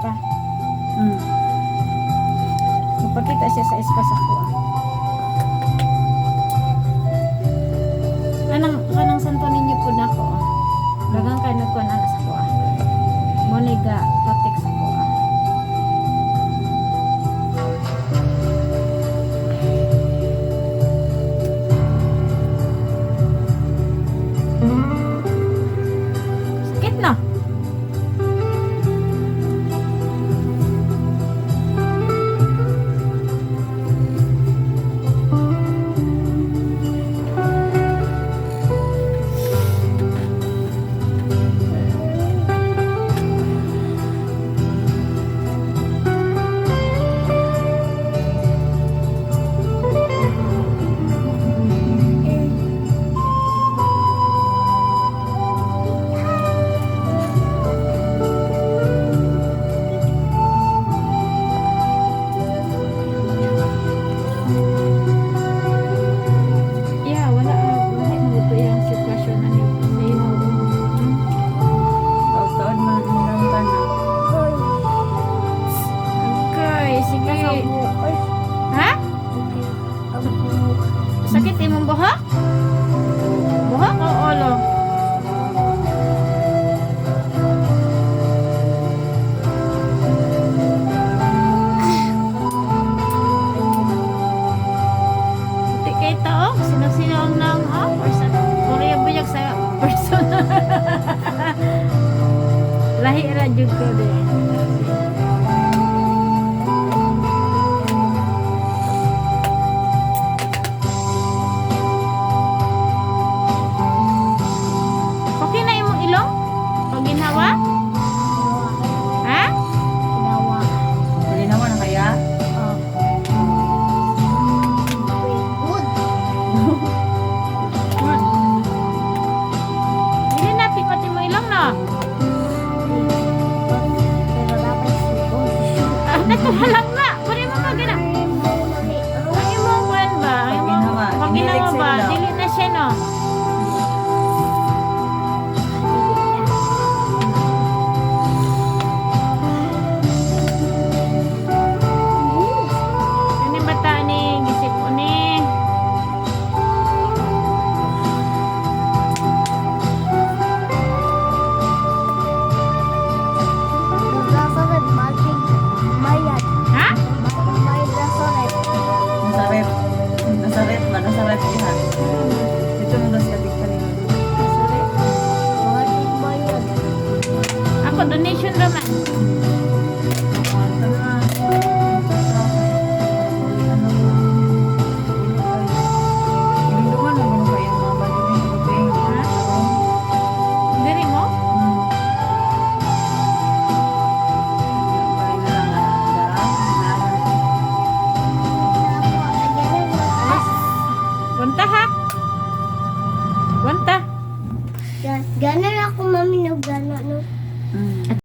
spa. Hmm. Magpakita siya sa spa sa kuha. Kanang santo ninyo po na ko. Dagang kayo nagkuhan ana sa kuha. Moniga, patik sa kuha. Sakit na. Yeah, wala mo ito yung sitwasyon na niyo. Taon man lang ba na? Okay, sige. Ha? Sakit imong buhok? Buhok o ulo? Buti kay tao, sino-sino ang nang person. Korea buyag sa person. Lahi ra jud ko din. Okay na imong ilong? Pag ginhawa? Ha? Malinawa na kaya? Dili na pipati mo ilong no? Natuhalang na. Pwede mo pag gina. Ang imong kwan ba? Ang imong Pag-ginawa. pag ginawa ba? Inilig sila. Dili na siya no? Ano yung bata ni gisip ko ni? Ha? Nasa rep. Nasa rep ba? Nasa rep yan. Ito mo nasa katig pa nila. Ako donation naman. Ito na. Ilunduan na mo kayo mga baluhin. Lubing. Ha? Diri mo? Punta ha.